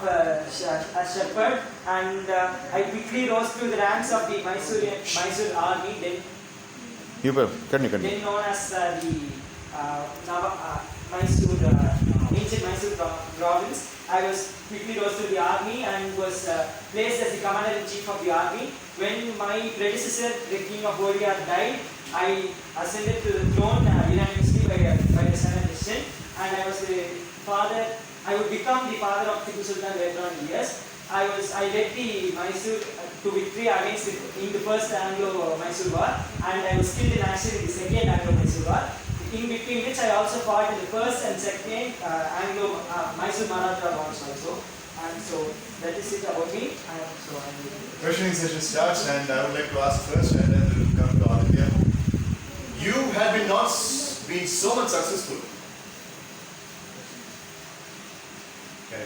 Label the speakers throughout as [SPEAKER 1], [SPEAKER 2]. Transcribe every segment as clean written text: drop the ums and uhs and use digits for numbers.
[SPEAKER 1] a shepherd, and I quickly rose to the ranks of the Mysore army, then known as the ancient Mysore province. I was quickly rose to the army and was placed as the commander-in-chief of the army. When my predecessor, the king of Odia, died, I ascended to the throne unanimously by the Senate decision, and I was the father. I would become the father of Tipu Sultan later on in years. I led the Mysore to victory against in the first Anglo-Mysore war, and I was killed in action in the second Anglo-Mysore war, in between which I also fought in the first and second Anglo-Mysore Maratha wars also. And so that is it about me.
[SPEAKER 2] Questioning session starts, and I would like to ask first, and then we will come to Aditya. You have not been so much successful. Okay.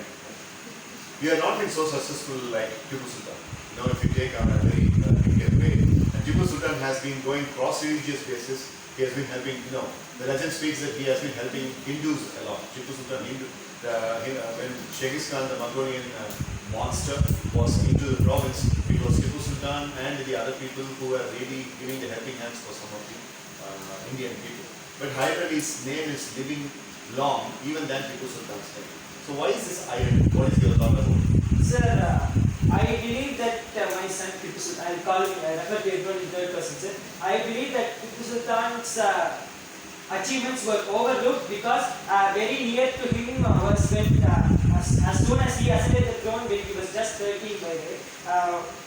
[SPEAKER 2] You have not been so successful like Tipu Sultan. If you take on a very Indian way, and Tipu Sultan has been going cross-religious basis. He has been helping. The legend speaks that he has been helping Hindus a lot. Tipu Sultan, when Genghis Khan, the Mongolian monster, was into the province, it was Tipu Sultan and the other people who were really giving the helping hands for some of the Indian people. But Hyder Ali's name is living long, even than Tipu Sultan's name. So why is this irony? What is your thought about it?
[SPEAKER 1] Sir, I believe that my son Tipu Sultan, I refer to everyone in third person, sir. I believe that Tipu Sultan's achievements were overlooked because very near to him was when, as soon as he ascended the throne, when he was just 13 by the way,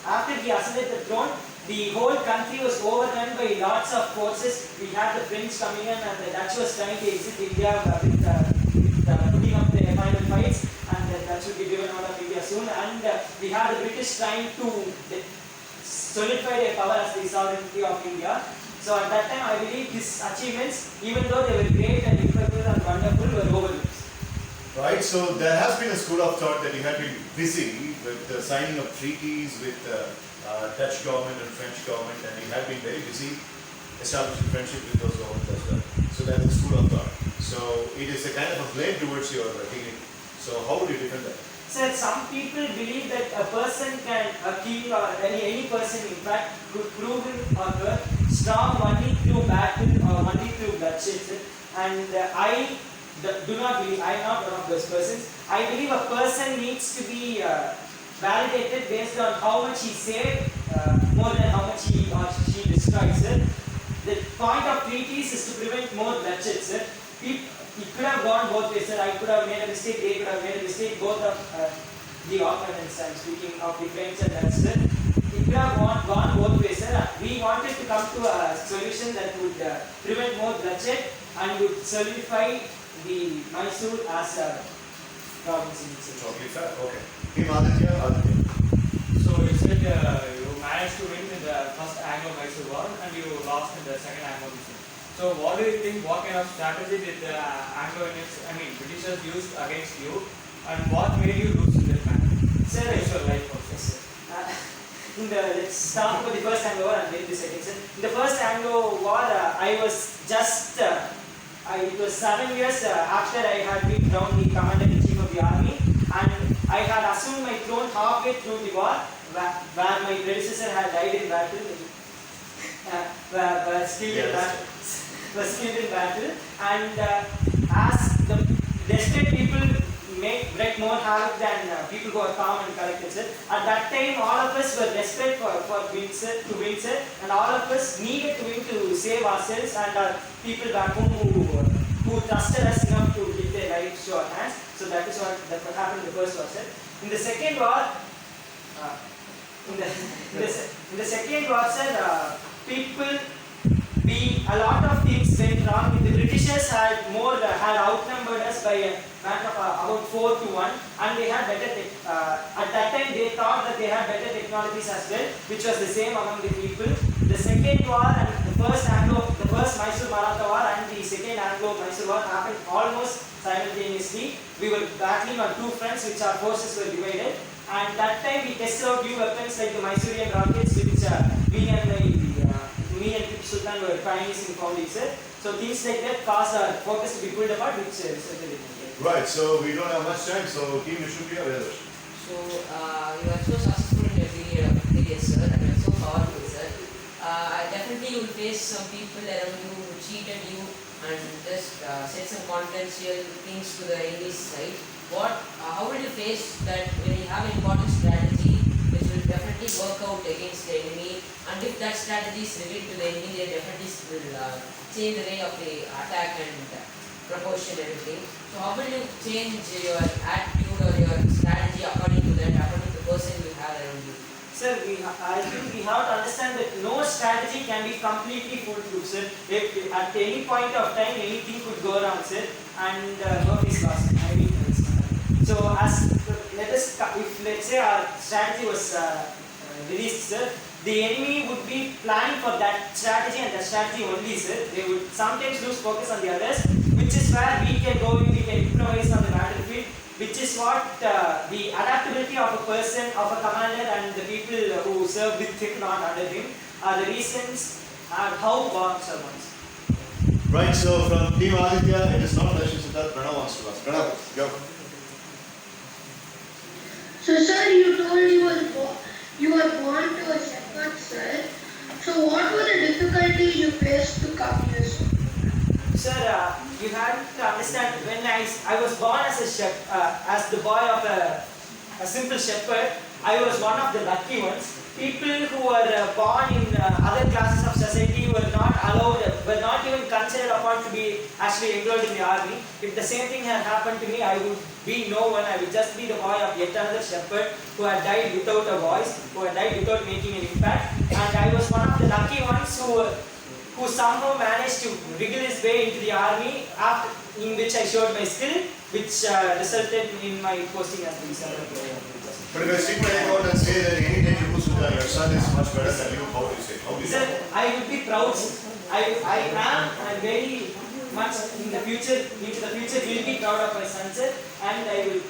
[SPEAKER 1] after he ascended the throne, the whole country was overrun by lots of forces. We had the French coming in, and the Dutch was trying to exit India with putting up the final fights, and the Dutch will be driven out of India soon. And we had the British trying to solidify their power as the sovereignty of India. So at that time, I believe his achievements, even though they were great and incredible and wonderful, were overlooked.
[SPEAKER 2] Right, so there has been a school of thought that you have been busy with the signing of treaties with Dutch government and French government, and you have been very busy establishing friendship with those governments as well. So that is a school of thought. So it is a kind of a blame towards your dignity. So how would you defend that?
[SPEAKER 1] Sir, some people believe that a person can, a king or any person in fact, could prove him or her strong only through battle or only through bloodshed. And I do not believe, I am not one of those persons. I believe a person needs to be validated based on how much he saved, more than how much he or she destroyed. The point of treaties is to prevent more bloodshed, sir. It could have gone both ways, sir. I could have made a mistake, they could have made a mistake, both of the opponents, I'm speaking of the French and Dutch, sir. It could have gone both ways, sir. We wanted to come to a solution that would prevent more bloodshed and would solidify the Mysore as a province in itself.
[SPEAKER 2] Totally fair, okay. Team Aditya.
[SPEAKER 3] So you said you managed to win in the first Anglo-Mysore war and you lost in the second Anglo-Mysore. So what do you think, what kind of strategy did the Britishers used against you, and what made you lose in that match?
[SPEAKER 1] Sir,
[SPEAKER 3] your life also.
[SPEAKER 1] Yes, sir. Let's start with the first Anglo war and then the second, sir. In the first Anglo war, I was just, it was 7 years after I had been crowned the commander-in-chief of the army, and I had assumed my throne halfway through the war, where my predecessor had died in battle, was killed in battle, and as the desperate people wreak more havoc than people who are calm and collected, sir. At that time, all of us were desperate to win, sir, and all of us needed to win to save ourselves and our people back home who trusted us enough to give their lives to our hands. So that is what happened in the first war, sir. In the second war, in the second war, sir, a lot of things went wrong. The Britishers had outnumbered us by a matter of about 4 to 1, and they had better at that time they thought that they had better technologies as well, which was the same among the people. The second war and the first Mysore Maratha war and the second Anglo-Mysore war happened almost simultaneously. We were battling on two fronts, which our forces were divided, and that time we tested out new weapons like the Mysorean rockets, which me and Tipu Sultan were pioneers in founding, sir. So things like that caused our focus to be pulled apart, which resulted in it.
[SPEAKER 2] Right, so we don't have much time, so Team Nishruti or Vedash?
[SPEAKER 4] So you are so successful in your career, sir, and you are so powerful, sir. Definitely you will face some people around you who cheated you and just said some confidential things to the enemy's side. How will you face that when you have an important strategy which will definitely work out against the enemy, and if that strategy is revealed to the enemy, they definitely will change the way of the attack and proportion everything. So how will you change your attitude or your strategy according to that, according to the person you have around you?
[SPEAKER 1] Sir, I think we have to understand that no strategy can be completely foolproof, sir. If at any point of time anything could go wrong, sir, and Murphy's lost. I mean, so if let's say our strategy was released, sir, the enemy would be planning for that strategy and that strategy only, sir. They would sometimes lose focus on the others, which is where we can go in, we can improvise on the battlefield, which is what the adaptability of a person, of a commander, and the people who serve with him, not under him, are the reasons and how God serves.
[SPEAKER 2] Right, so from Team Aditya, it is not Darshan Siddharth, Pranav wants to ask. Pranav, go.
[SPEAKER 5] So sir, you told you were born to a shepherd, sir. So what were the difficulties you faced to come here, sir?
[SPEAKER 1] Sir, you have to understand, when I was born as the boy of a simple shepherd, I was one of the lucky ones. People who were born in other classes of society were not allowed, were not even considered upon to be actually enrolled in the army. If the same thing had happened to me, I would be no one. I would just be the boy of yet another shepherd who had died without a voice, who had died without making an impact. And I was one of the lucky ones who somehow managed to wriggle his way into the army, in which I showed my skill, which resulted in my posting as the servant.
[SPEAKER 2] But if I stick my neck out and say that any day Tipu Sultan, your son is much better than you, how do you say? How do you
[SPEAKER 1] Sir,
[SPEAKER 2] say?
[SPEAKER 1] I would be proud. I'm very much in the future, will be proud of my son, sir, and I will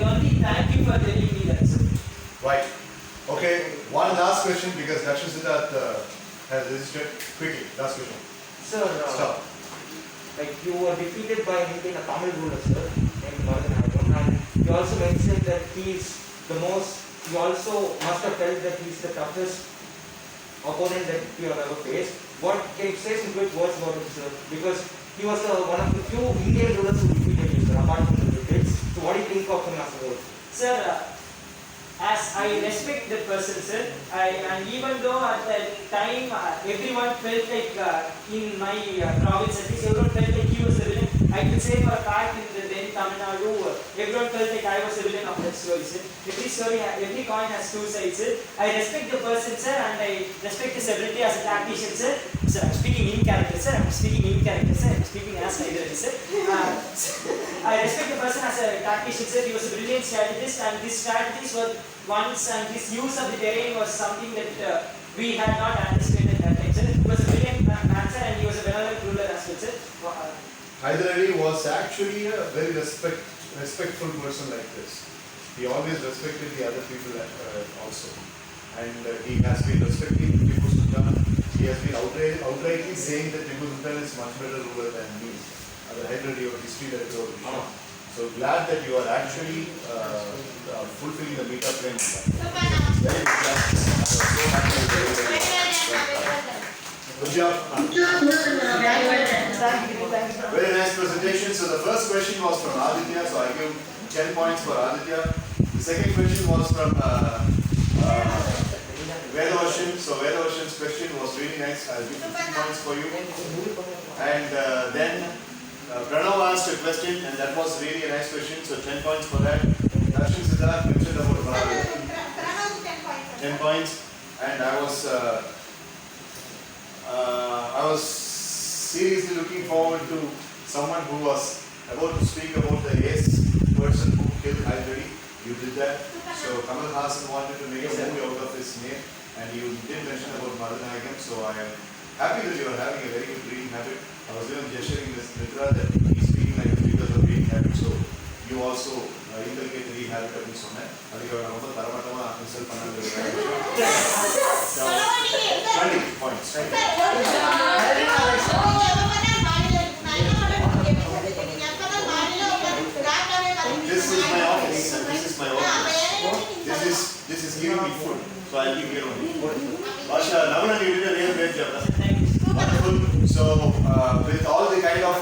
[SPEAKER 1] only thank you for telling me that, sir.
[SPEAKER 2] Right. Okay, one last question because Darshan Siddharth has registered. Quickly, last question.
[SPEAKER 6] Sir,
[SPEAKER 2] Stop.
[SPEAKER 6] like you were defeated by him in a Tamil ruler, sir, named Manikandan, and you also mentioned that he is the most, you also must have felt that he is the toughest opponent that you have ever faced. What can you say some quick words about him, sir? Because he was one of the few Indian rulers who defeated you, sir, apart from the British. So what do you think of him as a whole?
[SPEAKER 1] Sir, as I respect that person, sir, and even though at that time everyone felt like in my province, at least everyone felt like he was the villain. I can say for a fact in the then Tamil Nadu, everyone felt like I was the villain of that story, sir. Every coin has two sides, sir. I respect the person, sir, and I respect his ability as a tactician, sir. Sir, I'm speaking in character, sir. I'm speaking as Hyderabad, sir. I respect the person as a tactician, sir. He was a brilliant strategist, and his strategies were once, and his use of the terrain was something that we had not anticipated at that time, sir. He was a brilliant man, sir, and he was a benevolent ruler as well, sir.
[SPEAKER 2] Hyder Ali was actually a very respectful person like this. He always respected the other people also. And he has been respecting Tipu Sultan. He has been outrightly saying that Tipu Sultan is much better ruler than me. The Hyder Ali of history that he wrote. So glad that you are actually fulfilling the Metaframe. Very good. So happy with you. Good job. Very nice presentation. So the first question was from Aditya, so I give 10 points for Aditya. The second question was from Vedavashan. So Vedavashan's question was really nice. I'll give 15 points for you. And then Pranav asked a question, and that was really a nice question. So 10 points for that. Darshan Siddharth mentioned about Pranav. 10 points. And I was seriously looking forward to someone who was about to speak about the ace person who killed Hyder Ali. You did that. So Kamal Hassan wanted to make a movie out of his name, and you did mention about Madanayagam. So I am happy that you are having a very good reading habit. I was even gesturing this Mitra that he's speaking like this because of reading habit. So you also inculcate the reading habit அப்படின்னு சொன்னேன். அதுக்கு நான் ரொம்ப தரமாட்டமா insult பண்ணாங்க. 20 points. This is my office. giving me food. So I'll be here only. Basha, Navana, you did a real great job.
[SPEAKER 1] Thank you.
[SPEAKER 2] Wonderful. So, with all the kind of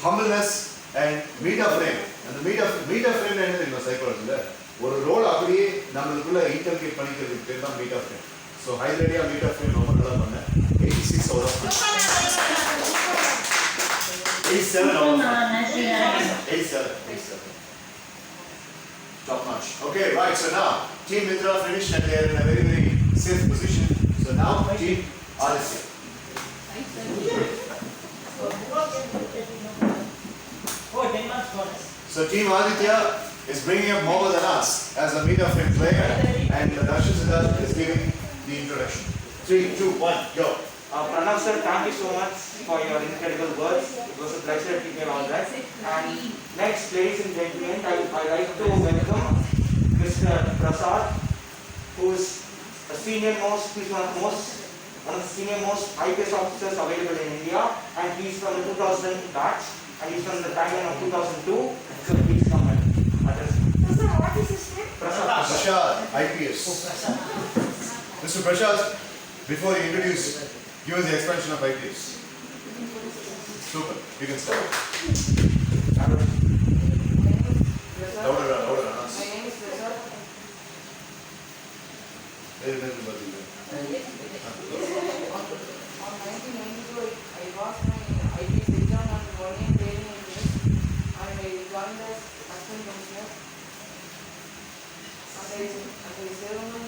[SPEAKER 2] humbleness and metaframe, and the metaframe என்ன தெரியுமா சைக்காலஜில ஒரு role அப்படியே நம்மளுக்குள்ள இன்டர்கேட் பண்ணிக்கிறதுக்கு பேர் தான் metaframe. So, ஹைலைட்டியா metaframe ரொம்ப நல்லா பண்ணேன். 86 out of 87 out of 87. Top notch. Okay, right. So now, Team Mitra finished and they are in a very, very safe position. So now, Team Odyssey.
[SPEAKER 1] Oh, 10 marks bonus.
[SPEAKER 2] So Team Aditya is bringing up Mohammed Anas as a metaframe player, and Darshan Siddharth is giving the introduction. 3, 2, 1, go.
[SPEAKER 6] Pranav sir, thank you so much for your incredible words. It was a pleasure to hear all that. And next, ladies and gentlemen, I like to welcome Mr. Prasad, who is a senior most, he's one of the senior most IPS officers available in India, and he's from the 2000 batch, and he's from the timeline of 2002. So please come and address.
[SPEAKER 5] What is his name?
[SPEAKER 6] Prasad.
[SPEAKER 2] Prashad, IPS. Mr. Prashad, before you introduce, give us the expansion of IPS. Super, you can start. Louder, Anas.
[SPEAKER 7] My name is Prasad.
[SPEAKER 2] Very, very good.
[SPEAKER 7] On 1992, I passed my IPS exam on 1 year training in this, and I joined as assistant commissioner. And I served my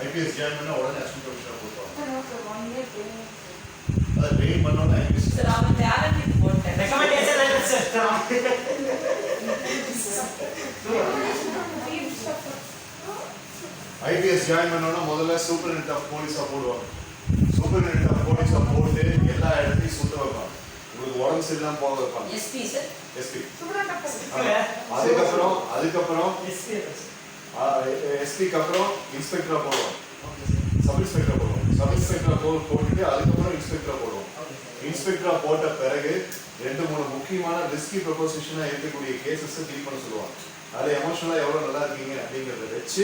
[SPEAKER 2] IPS join பண்ணா உடனே assistant commissioner போடுவாங்க.
[SPEAKER 7] after 1 year training.
[SPEAKER 2] அத train பண்ணோம்னா IPS
[SPEAKER 4] Sir, அவன் talent போட்டேன்.
[SPEAKER 1] Recommendation letter, sir.
[SPEAKER 2] IPS join பண்ணோம்னா முதல்ல superintendent of போலீஸா போடுவாங்க. சூப்பரிண்டென்டென்ட் ஆஃப் போலீஸா போட்டு எல்லா இடத்தையும் சுத்த வைப்பாங்க. உங்களுக்கு உடம்பு சரியில்லாம போக வைப்பாங்க.
[SPEAKER 4] SP sir.
[SPEAKER 2] எஸ்பி.
[SPEAKER 1] Yeah.
[SPEAKER 2] அதுக்கப்புறம் எஸ்பிக்கு அப்புறம் இன்ஸ்பெக்டரா போடுவாங்க. சப் இன்ஸ்பெக்டரா போடுவாங்க. சப் இன்ஸ்பெக்டரா போட்டுட்டு அதுக்கப்புறம் இன்ஸ்பெக்டரா போடுவாங்க. இன்ஸ்பெக்டரா போட்ட பிறகு 2-3 முக்கியமான ரிஸ்கி ப்ரொபோசிஷனா இருக்கக்கூடிய கேசஸ் டீல் பண்ண சொல்லுவாங்க. அதில் எமோஷனலாக எவ்வளோ நல்லா இருக்கீங்க அப்படிங்கிறத வச்சு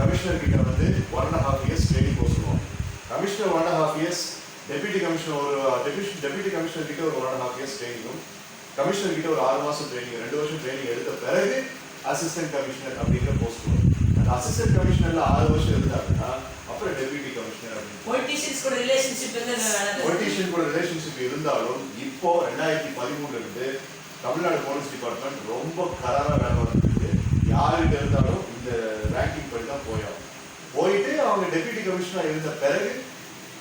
[SPEAKER 2] கமிஷனர் கிட்ட வந்து 1.5 years ட்ரைனிங் போக சொல்லுவாங்க. Commissioner 1.5 years, deputy commissioner deputy commissioner கிட்ட ஒரு 1.5 years ட்ரைனிங்கும், கமிஷனர் கிட்ட ஒரு 6 மாதம் ட்ரைனிங், 2 வருஷம் ட்ரைனிங் எடுத்த பிறகு அசிஸ்டன்ட் கமிஷனர் அப்படிங்கிற போஸ்ட் வரும். அந்த அசிஸ்டன்ட் கமிஷனர்ல 6 வருஷம் இருந்தாங்கன்னா அப்புறம் டெபியூட்டி கமிஷனர் அப்படின்னு.
[SPEAKER 4] Politicians கூட relationship
[SPEAKER 2] பொலிட்டிஷியன் கூட ரிலேஷன்ஷிப் இருந்தாலும் இப்போ 2013 இருந்து தமிழ்நாடு போலீஸ் டிபார்ட்மெண்ட் ரொம்ப கராரா வேலை வந்துருக்கு. யாருகிட்ட இருந்தாலும் இந்த ரேங்கிங் படி தான் போயிட்டு அவங்க டெபியூட்டி கமிஷனர் இருந்த பிறகு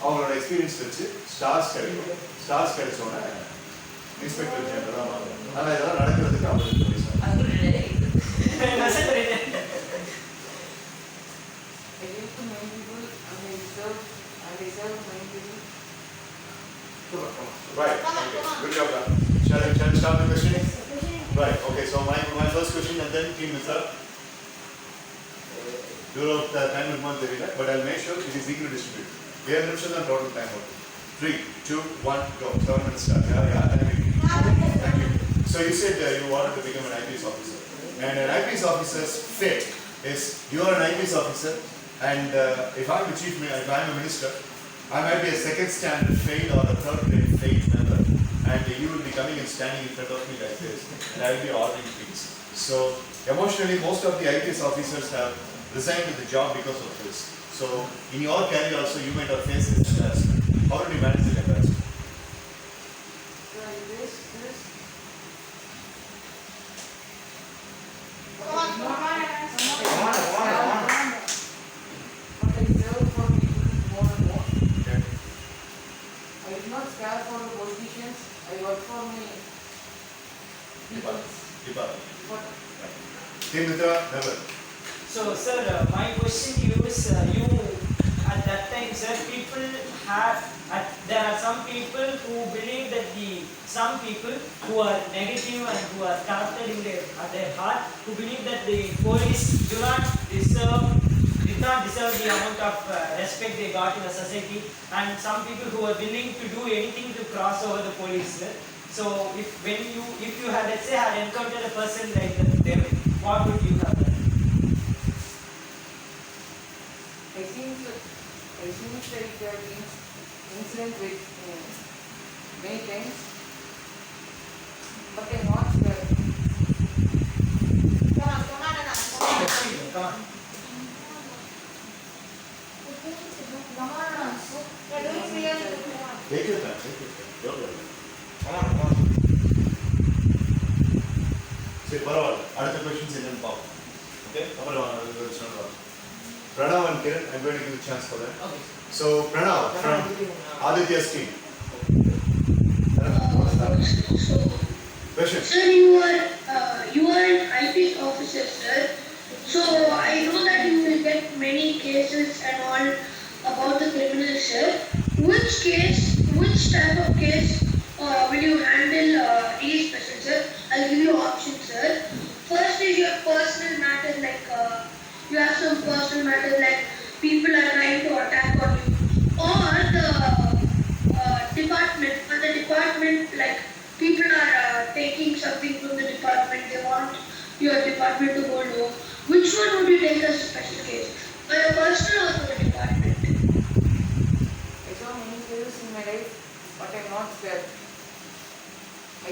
[SPEAKER 2] அவங்களோட எக்ஸ்பீரியன்ஸ் வச்சு ஸ்டார்ஸ் கிடைக்கும். ஸ்டார்ஸ் கிடைச்சோன்னே இன்ஸ்பெக்டர் ஜெனரல் தான் மாறும். ஆனால் இதெல்லாம் நடக்கிறதுக்கு 50 வயசு.
[SPEAKER 7] I gave to 9 people and I served 9 people.
[SPEAKER 2] Right. Okay. Good job, man. Shall I start the questioning? Right. Okay. So my first question and then team is up. During the time will not vary, but I'll make sure it is equally distributed. We have mentioned the total time out. 3, 2, 1, go. 7 minutes start. Yeah. Thank you. So you said you wanted to become an IPS officer, and an IPS officer's fate is you are an IPS officer, and if I'm a minister, I might be a second standard fail or a third grade fail member, and you will be coming and standing in front of me like this, and I will be ordering things. So emotionally, most of the IPS officers have resigned the job because of this. So in your career also, you might have faced this embarrassment. How did you manage the embarrassment?
[SPEAKER 7] So I faced this. But I did not but I served for people more and more.
[SPEAKER 2] Okay.
[SPEAKER 7] I did not care for the politicians. I worked for my people.
[SPEAKER 2] Department.
[SPEAKER 7] But
[SPEAKER 2] Team Mitra, never.
[SPEAKER 1] So, sir, my question to you is, you at that time, sir, people have, there are some people who believe that some people who are negative and who are corrupted at their heart, who believe that the police did not deserve the amount of respect they got in the society, and some people who are willing to do anything to cross over the police, sir. So, if you had, let's say, had encountered a person like them, what would you have done?
[SPEAKER 7] like incident with many times, but I'm not scared.
[SPEAKER 5] Come on, Anna.
[SPEAKER 6] Come on.
[SPEAKER 7] Come on, you're doing real.
[SPEAKER 2] Take your time, don't worry.
[SPEAKER 6] Come on.
[SPEAKER 2] சரி பரவாயில்ல அடுத்த questions என்னன்னு பார்ப்போம் okay அப்புறம் Pranav and Kiran, I'm going to give you a chance for that.
[SPEAKER 4] Okay.
[SPEAKER 2] So Pranav from Aditya's team.
[SPEAKER 5] So,
[SPEAKER 2] Question.
[SPEAKER 5] sir, you are an IPS officer, sir. So I know that you will get many cases and all about the criminals, sir. Which type of case will you handle these persons, sir? I'll give you options, sir. First is your personal matter, like you have some personal matter, like people are trying to attack on you, or the department. For the department, like people are taking something from the department. They want your department to go low. Which one would you take as a special case? For your personal or for the department?
[SPEAKER 7] I saw many cases in my life, but I'm not scared. I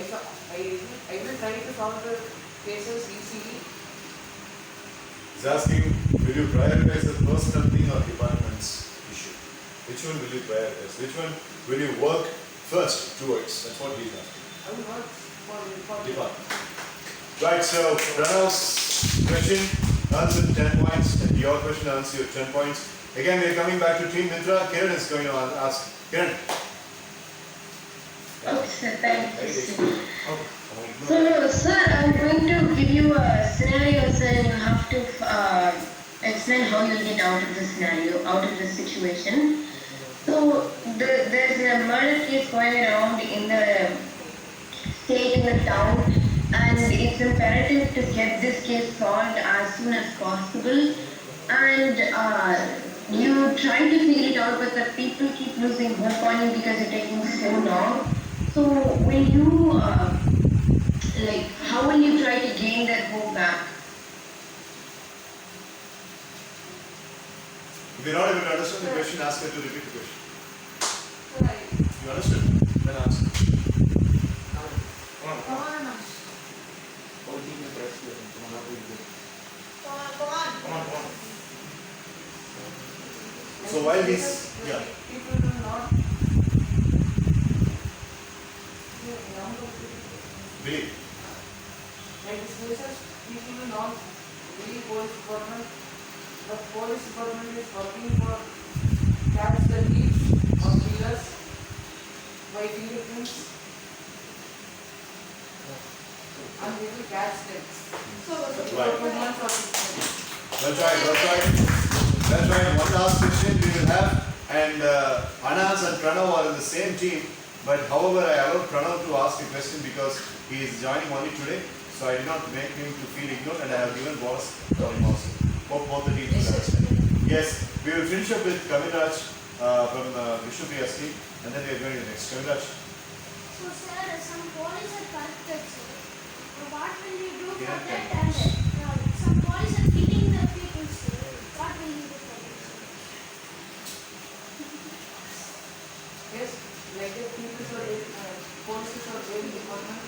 [SPEAKER 7] will try to solve the cases easily.
[SPEAKER 2] He's asking, will you prioritize the personal thing or department's issue? Which one will you prioritize? Which one will you work first towards? That's what he's asking.
[SPEAKER 7] I will work for
[SPEAKER 2] Department. Right, so Pranav's question earns him 10 points and your question earns you 10 points. Again, we are coming back to Team Mitra. Kiran is going to ask. Kiran.
[SPEAKER 8] Okay, sir, thank you, sir.
[SPEAKER 2] Okay.
[SPEAKER 8] So, sir, I'm going to give you a scenario, sir, and you have to explain how you'll get out of the scenario, out of the situation. So, there's a murder case going around in the state, in the town, and it's imperative to get this case solved as soon as possible. And you try to figure it out, but the people keep losing hope on you because you're taking so long. So, will you, how will you try to gain that hope back?
[SPEAKER 2] If you're not able to understand the question, ask her to repeat the question.
[SPEAKER 7] Right.
[SPEAKER 2] You understood? Then answer.
[SPEAKER 6] Come on.
[SPEAKER 7] Come on, Anna.
[SPEAKER 6] Holding the press. Come on.
[SPEAKER 2] So while he's
[SPEAKER 7] People will not
[SPEAKER 2] believe.
[SPEAKER 7] like these cases, people will not believe police department. The police department is working for catch the thieves or killers by fingerprints, and we will catch them.
[SPEAKER 2] Right.
[SPEAKER 7] For 2 months or 6 months.
[SPEAKER 2] That's right. One last question we will have, and Anas and Pranav are in the same team. But however, I allowed Pranav to ask a question because he is joining only today. So I did not make him to feel ignored, and I have given bonus for him also. Hope both the teams will understand. Yes, we will finish up with Kaviraj from Vishnupriya's team, and then we are going to the next. Kaviraj.
[SPEAKER 9] So, sir, some police are corrupted, sir. So what will you do for
[SPEAKER 2] Yeah,
[SPEAKER 9] that?
[SPEAKER 2] okay.
[SPEAKER 9] And some police are killing the people, sir. What will you do for that, sir?
[SPEAKER 7] Yes, like the people are police are very important.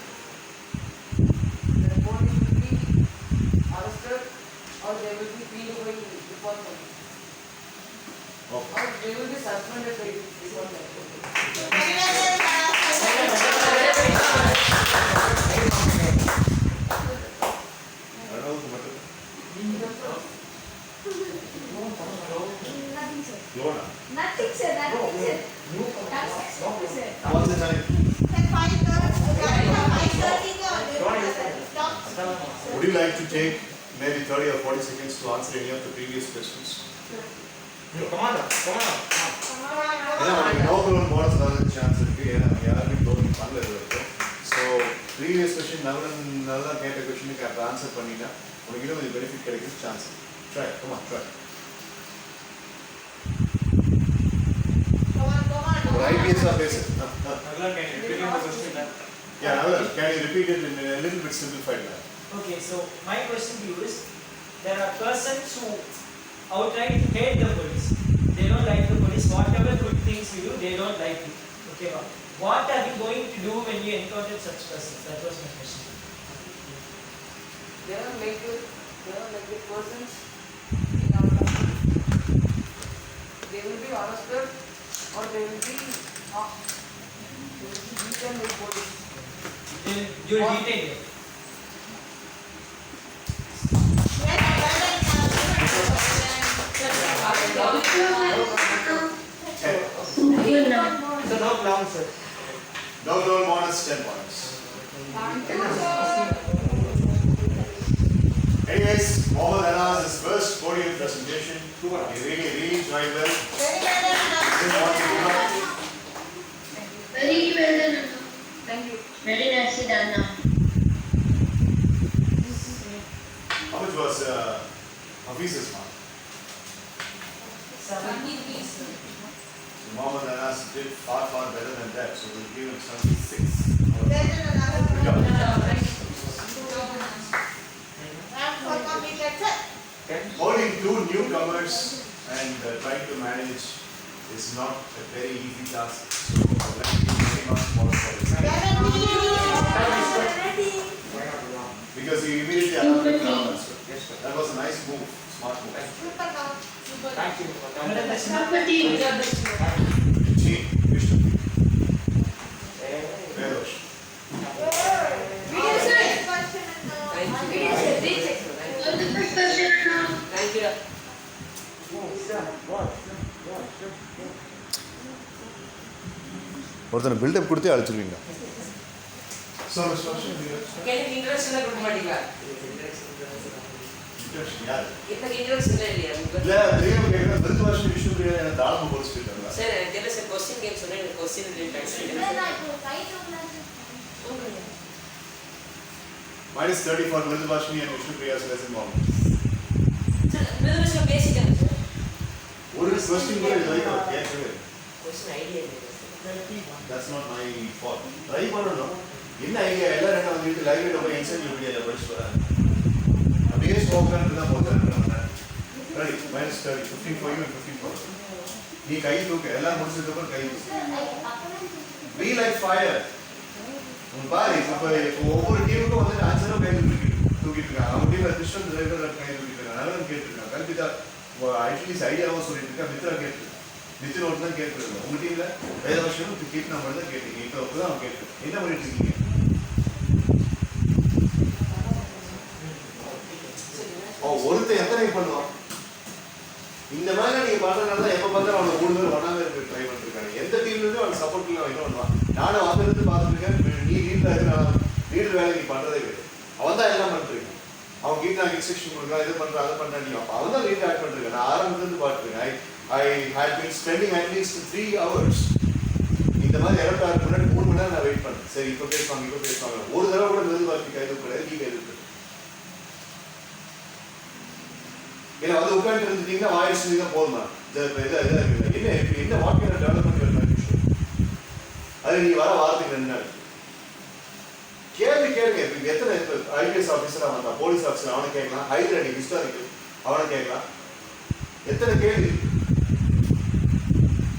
[SPEAKER 7] The police will be arrested or they will be freed by department. Or they will be suspended by department.
[SPEAKER 9] Nothing, sir.
[SPEAKER 2] Lorna.
[SPEAKER 9] Nothing, sir. Nothing, sir. That's expected, sir.
[SPEAKER 2] What's the time? Would you like to take maybe 30 or 40 seconds to answer any of the previous questions?
[SPEAKER 6] Come on.
[SPEAKER 2] Inaugural bonus chance so previous question another question you can answer panina benefit chance. Try. Come on, try. IPS are basic.
[SPEAKER 3] Nagla, can you repeat the question?
[SPEAKER 2] Yeah, Nagla, can you repeat it in a little bit simplified manner?
[SPEAKER 1] Okay, so my question to you is, there are persons who outright hate the police. They don't like the police whatever good things you do, they don't like you. Okay, what are you going to do when you encounter such persons? That was my question.
[SPEAKER 7] They are like the persons in our country. They will be arrested or they will be beaten by police.
[SPEAKER 1] You will detain them.
[SPEAKER 6] So no clown, sir.
[SPEAKER 2] No bonus, 10 points. Anyways, Mohammed Anaz's first podium presentation. He really tried well.
[SPEAKER 8] Very well done.
[SPEAKER 7] Thank you.
[SPEAKER 8] Very nicely done now.
[SPEAKER 2] How much was Hafiz's mark?
[SPEAKER 4] 73.
[SPEAKER 2] So Mohammed Anas did far better than that, so we'll give him 76. Good job. Holding two newcomers and trying to manage is not a very easy task. So I'd like to give very much more for his because he immediately adopted the answer. That was a nice move, smart move.
[SPEAKER 6] Thank you.
[SPEAKER 8] Super team.
[SPEAKER 2] Team, Vishnu. Velosh.
[SPEAKER 8] So the first question now.
[SPEAKER 4] Thank you.
[SPEAKER 2] ஒருத்தனை build up கொடுத்தே அழைச்சிருவீங்க. So next question.
[SPEAKER 4] எனக்கு interest கொடுக்க மாட்டீங்களா?
[SPEAKER 2] யார்?
[SPEAKER 4] எனக்கு interest இல்லையா?
[SPEAKER 2] இல்ல தெரியாம கேக்குறேன். விருது வருஷம் விஷ்ணு பிரியா என்ன தாளம் போடுச்சிட்டாங்களா?
[SPEAKER 4] சார் எனக்கு தெரியல சார் क्वेश्चन கேம் சொன்னா எனக்கு question related
[SPEAKER 2] Minus 30 for Virudu Varshini and Vishnu Priya's lesson bomb.
[SPEAKER 4] Sir மிதுவர்ஷம் பேசிட்டேன் சார்.
[SPEAKER 2] ஒரு question கூட இது வரைக்கும் கேட்கவே.
[SPEAKER 4] क्वेश्चन ஐடியா இல்லை.
[SPEAKER 2] That's not my fault. Try பண்ணணும். என்ன ஐடியா எல்லாம் ரெண்டு வந்து லைப்ரரியில போய் இன்சென்டிவ் வீடியோல படிச்சு வரேன். அப்படியே ஸ்டோக்கன் தான் போறேன். Ready? Minus 30, 15 for you and 15 for me. நீ கை தூக்கு எல்லாம் முடிச்சதுக்கு அப்புறம் கை தூக்கு. Be like fire. உன் பாரு இப்போ ஒவ்வொரு டீமுக்கும் வந்து ஆன்சரும் கை தூக்கிட்டு இருக்காங்க. அவங்க டீம்ல கிருஷ்ணன் டிரைவர் கை தூக்கிட்டு இருக்காங்க. நல்லவன் கேட்டிருக்காங்க. கல்பிதா அட்லீஸ்ட் ஐடியாவும் சொல்லிட்டு இருக்கா. மித்ரா கேட்டு நித்தின் ஒன்று தான் கேட்டுருக்கோம். உங்க டீம்ல வேத வருஷம் கீட் நம்பர் தான் கேட்டீங்க. இப்போ தான் அவங்க கேட்டு என்ன பண்ணிட்டு இருக்கீங்க? ஒருத்தர் எத்தனை பண்ணுவான்? இந்த மாதிரி நீங்க பண்றதுனால தான் எப்ப பார்த்தாலும் அவங்க 3 பேர் ஒன்னாவே இருக்கு ட்ரை பண்ணிருக்காங்க. எந்த டீம்ல இருந்து அவங்க சப்போர்ட் இல்ல என்ன பண்ணுவான்? நானும் வந்து இருந்து பார்த்துருக்கேன். நீ லீடர் இருக்கிறான். லீடர் வேலை நீ பண்றதே கிடையாது. அவன் தான் எல்லாம் பண்ணிருக்கான். அவன் கிட்ட நான் இன்ஸ்ட்ரக்ஷன் கொடுக்குறான். இது பண்றான் அதை பண்றான். நீ அவன் தான் லீடர் ஆட் பண்ணிருக்கேன். நான் ஆரம்பத்துல இருந்து பார்த்துருக்கேன். I had been spending at least 3 hours. இந்த மாதிரி எரப்டாருக்கு முன்னாடி 3 மணி நேரம் நான் வெயிட் பண்ணேன். சரி இப்போ பேசுவாங்க. ஒரு தடவை கூட விருது வார்த்தை கைது கிடையாது. நீ கைது ஏன்னா வந்து உட்காந்து இருந்துட்டீங்கன்னா வாய்ஸ் தான் போதுமா? என்ன வாக்கிய டெவலப்மெண்ட் அது நீ வர வாரத்துக்கு 2 நாள் கேளுங்க. எத்தனை ஐபிஎஸ் ஆஃபீஸரா வந்தா போலீஸ் ஆஃபீஸர் அவனை கேட்கலாம். ஹைதராபாத் ஹிஸ்டாரிக்கல் அவனை கேட்கலாம். எத்தனை கேள்வி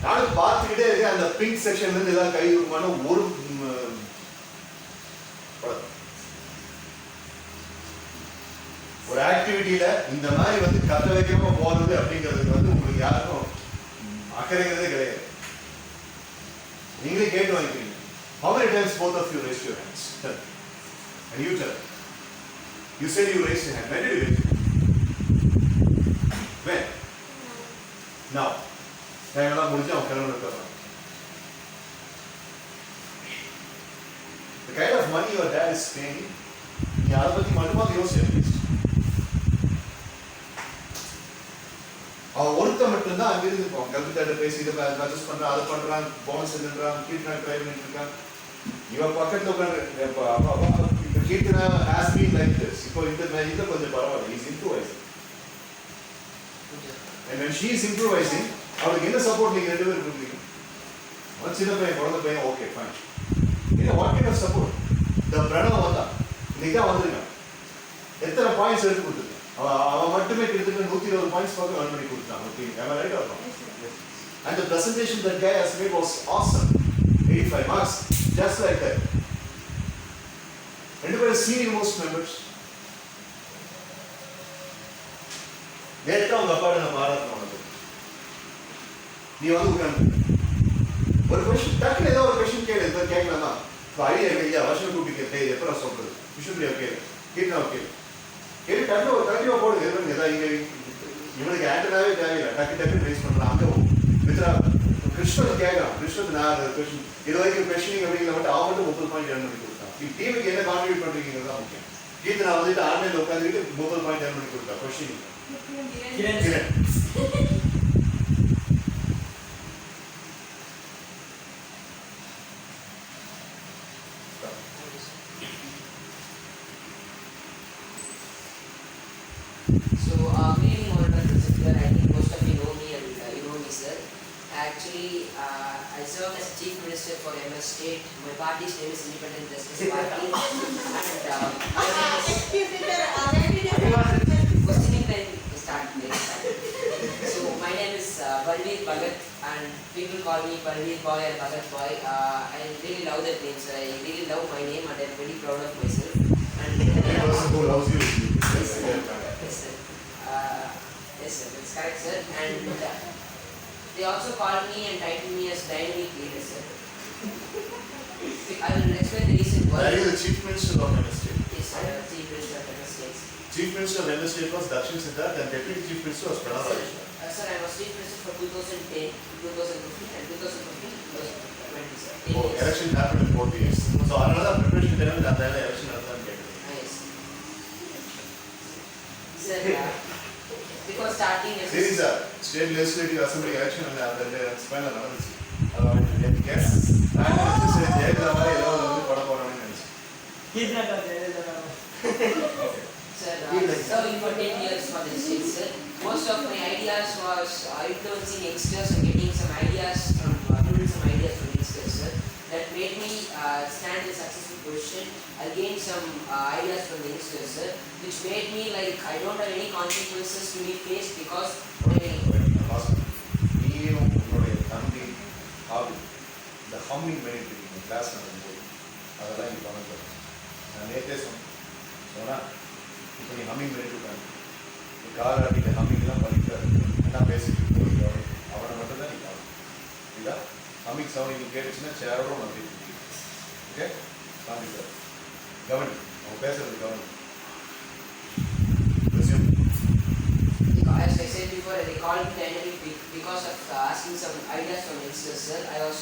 [SPEAKER 2] நானும் பார்த்துக்கிட்டே இருக்கேன். அந்த பிங்க் செக்ஷன்ல இருந்து ஏதாவது கை தூக்குமான ஒரு ஆக்டிவிட்டியில இந்த மாதிரி வந்து கத்த வைக்காம போறது அப்படிங்கிறதுக்கு வந்து உங்களுக்கு யாருக்கும் அக்கறைங்கிறதே கிடையாது. நீங்களே கேட்டு வாங்கிக்கிறீங்க. How many times both of you raised your hands? Tell me. And you tell me. You said you raised your hand. When did you raise it? When? Now. Time எல்லாம் முடிஞ்சு அவன் கிளம்பி இருக்கிறான். The kind of money your dad is paying, நீ அதை பத்தி மட்டுமா யோசிச்சு அவன் ஒருத்த மட்டும்தான் அங்க இருந்து இருப்பான். கல்வித்தாட்ட பேசி இதை அட்ஜஸ்ட் பண்றான், அதை பண்றான், போனஸ் எழுதுறான், கீர்த்தனா ட்ரை பண்ணிட்டு இருக்கான். இவன் பக்கத்துல உட்காந்து Keerthana has been like this. இப்போ இந்த கொஞ்சம் பரவாயில்ல. Is improvising. And when she is improvising, அவளுக்கு என்ன சப்போர்ட் நீங்க 2 பேரும் கொடுக்குறீங்க? அவன் சின்ன பையன் குழந்தை பையன் ஓகே ஃபைன். என்ன வாட் கைண்ட் ஆஃப் சப்போர்ட்? இந்த பிரணவம் வந்தா இன்னைக்கு தான் வந்திருக்கான். எத்தனை பாயிண்ட்ஸ் எடுத்து கொடுத்துருக்கான்? அவன் மட்டுமே கிட்டத்தட்ட 120 பாயிண்ட்ஸ் பக்கம் ரன் பண்ணி கொடுத்தான். Okay, am I right or wrong? And the presentation that guy has made was awesome. 85 marks, just like that. Anybody seen most members? நேற்று அவங்க அப்பாட நான் பாராட்டணும் உனக்கு. நீ வந்து உட்காந்து ஒரு கொஸ்டின் டக்குன்னு ஏதோ ஒரு கொஸ்டின் கேளு, இப்போ கேட்கலாமா? இப்போ ஐடியா இல்லையா வருஷம் கூட்டி கேட்டு எப்போ நான் சொல்றது விஷுபிரியா கேளு கேட்டு நான் கேளு கேட்டு டக்குனு ஒரு 30 போடுது எதுவும் ஏதாவது இங்கே இவனுக்கு ஆண்டனாவே தேவையில்லை, டக்குன்னு ரைஸ் பண்ணலாம். அங்கே மித்ரா கிருஷ்ணன் கேட்கலாம், கிருஷ்ணன் நான் கொஸ்டின் இது வரைக்கும் கொஸ்டினிங் அப்படிங்கிற மட்டும் அவன் மட்டும் 30 பாயிண்ட் earn பண்ணி கொடுத்தான். இப்போ டீமுக்கு என்ன கான்ட்ரிபியூட் பண்ணுறீங்கிறது தான் முக்கியம். கீர்த்து நான் வந்துட்டு ஆன்லைனில் உட்காந்துக்கிட்டு 30 பாயிண்ட் earn பண்ணி கொடுத்தா questioning.
[SPEAKER 4] So, good evening, Honorable Principal. I think most of you know me and you know me, sir. Actually, I served as Chief Minister for MS State. My party's name is Independent Justice Party. And questioning time is starting. So, my name is Balveer Bhagat, and people call me Balveer Boy and Bhagat Boy. I really love that name, sir. I really love my name, and I'm very proud of myself. And
[SPEAKER 2] The person who loves you.
[SPEAKER 4] yes, sir. Yes, sir. That's correct, sir. And they also called me and titled me as dynamic leader, sir. I will explain the reason why.
[SPEAKER 2] Are you the Chief Minister of MS State?
[SPEAKER 4] Yes, sir. Chief Minister of MS States.
[SPEAKER 2] Chief Minister of MS State was Dakshin Siddharth and Deputy Chief Minister was Pranab
[SPEAKER 4] Sir,
[SPEAKER 2] Rajeshwar.
[SPEAKER 4] sir, I was Chief Minister for 2010, 2015, and 2020, sir. 10
[SPEAKER 2] Oh,
[SPEAKER 4] years.
[SPEAKER 2] election happened in both years. So another preparation time that the election another getting.
[SPEAKER 4] Yes. Sir, because starting as
[SPEAKER 2] There is a state legislative assembly election and the final analysis. Yes. And this is Jayalalitha எல்லாரும் வந்து பட போறாங்கன்னு நினைச்சேன்.
[SPEAKER 1] Keerthana Jayalalithaa.
[SPEAKER 2] Okay.
[SPEAKER 4] Sir, serving for 10 years for the state, sir. Most of my ideas was influencing youngsters and getting some ideas from, some ideas from youngsters, sir. That made me stand in a successful position. I gained some ideas from the youngsters, sir, which made me like I don't have any consequences to be faced because
[SPEAKER 2] நீயும் உன்னுடைய தம்பி ஆபி இந்த humming பண்ணிட்டு இருக்கீங்க class நடக்கும்போது அதெல்லாம் இங்கே பண்ண நான் நேற்றே சொன்னா இப்போ நீ ஹம்மிங் பண்ணிட்டு இருக்காங்க நீ கார் ஆட்டிக்க ஹம்மிங்லாம் பண்ணிட்டு என்ன பேசிட்டு போய் அவனை மட்டும் தான் நீ காணும் இதா ஹம்மிங் சவுண்ட் நீங்கள் கேட்டுச்சுன்னா சேரோட வந்து ஓகே சாமி சார் கவனி அவன் பேசுறது கவனி
[SPEAKER 4] as I said before, they called me dynamic because of asking some ideas from youngsters, sir. I was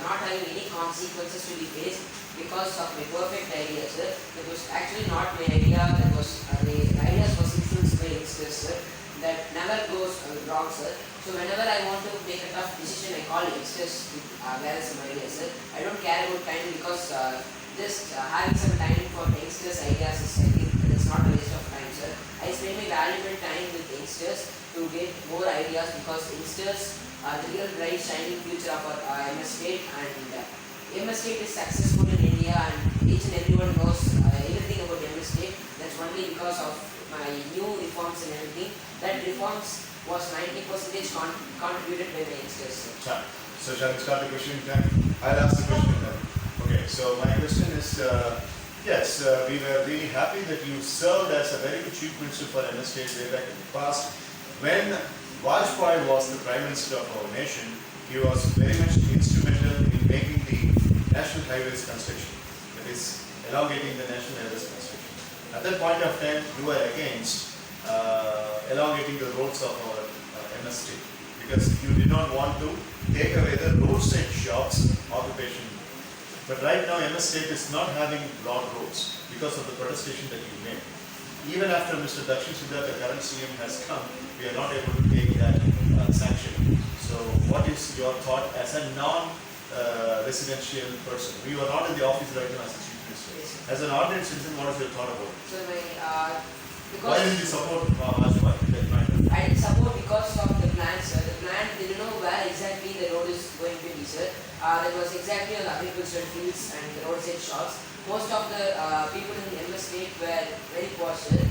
[SPEAKER 4] not having any consequences to be faced because of my perfect idea, sir. It was actually not my idea. That was the ideas was influenced by youngsters, sir. That never goes wrong, sir. So whenever I want to make a tough decision, I call youngsters to gather some ideas, sir. I don't care about time because just having some time for youngsters' ideas is, I think, it's not a waste of time, sir. I spend my valuable time with youngsters to get more ideas because youngsters are the real bright shining future of our MS State, and MS State is successful in India and each and everyone knows everything about MS State. That's only because of my new reforms and everything. That reforms was 90% contributed by the youngsters, sir.
[SPEAKER 2] So shall we start the question time? I'll ask the question then. Okay, so my question is, yes, we were really happy that you served as a very good Chief Minister for MS State way back in the past. When Vajpayee was the Prime Minister of our nation, he was very much instrumental in making the national highways construction, that is, elongating the national highways construction. At that point of time, you were against elongating the roads of our MS State because you did not want to take away the roadside shops occupation. But right now, MS State is not having broad roads because of the protestation that you made. Even after Mr. Dakshin Siddharth, the current CM, has come, we are not able to take that sanction. So, what is your thought as a non-residential person? You are not in the office right now as a Chief Minister.
[SPEAKER 4] Yes, sir.
[SPEAKER 2] As an ordinary citizen, what is your thought about it?
[SPEAKER 4] So my
[SPEAKER 2] Why didn't you support Vajpayee? That matter.
[SPEAKER 4] I didn't support because of the plan, sir. The plan, they didn't know where exactly the road is going to be, sir. That was exactly on the agricultural fields and the roadside shops. Most of the people in the MS State were very poor, sir.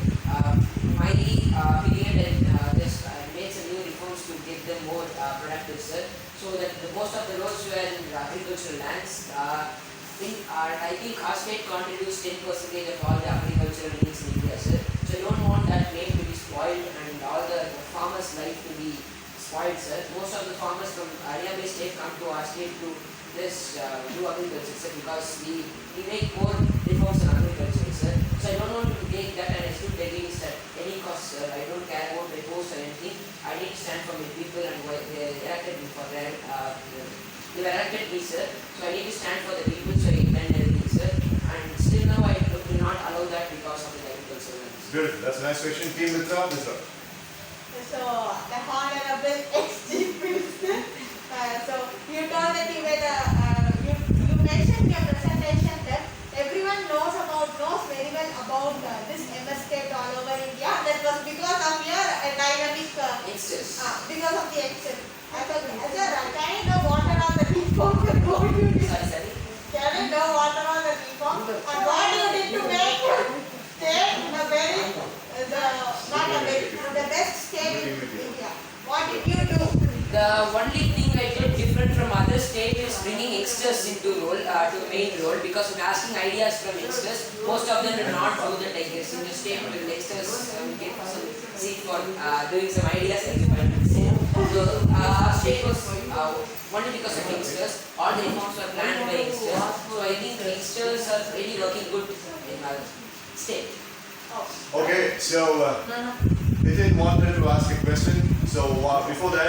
[SPEAKER 4] My period and just made some new reforms to get them more productive, sir. So so that most of the roads were in agricultural lands. I think our state contributes 10% of all the agricultural needs in India, sir. So I don't want that name to be spoiled and all the farmers' life to be spoiled, sir. Most of the farmers from area-based state come to our state to just do agriculture, sir, because we make more reforms in agriculture, sir. So I don't want to take that and I stood against at any cost, sir. I don't care about the post or anything. I need to stand for my people and why they elected me for them. They were elected me, sir. So I need to stand for the people, so I intend everything, sir. And still now I will not allow that because of the agricultural lands.
[SPEAKER 2] Beautiful. That's a nice question. Team Mitra, Mitra.
[SPEAKER 10] So, the Honorable ex-Chief Minister, so you told that you mentioned in your presentation that everyone knows very well about this MS state all over India. That was because of your dynamic
[SPEAKER 4] Excess.
[SPEAKER 10] because of the excess. Sir, can I know what are all the reforms that you did?
[SPEAKER 4] Sorry.
[SPEAKER 10] Can I know what are all the reforms and what you did to make state the best state in India? What did you do?
[SPEAKER 4] The only thing I did different from other states is bringing youngsters into role, to main role, because I'm asking ideas from youngsters. Most of them will not do that, I guess. In the state, with youngsters get some seat for doing some ideas like so our state was only because of youngsters. All the reforms were planned by youngsters. So I think youngsters are really working good in our state.
[SPEAKER 2] Okay, so Nitin wanted to ask a question. So before that,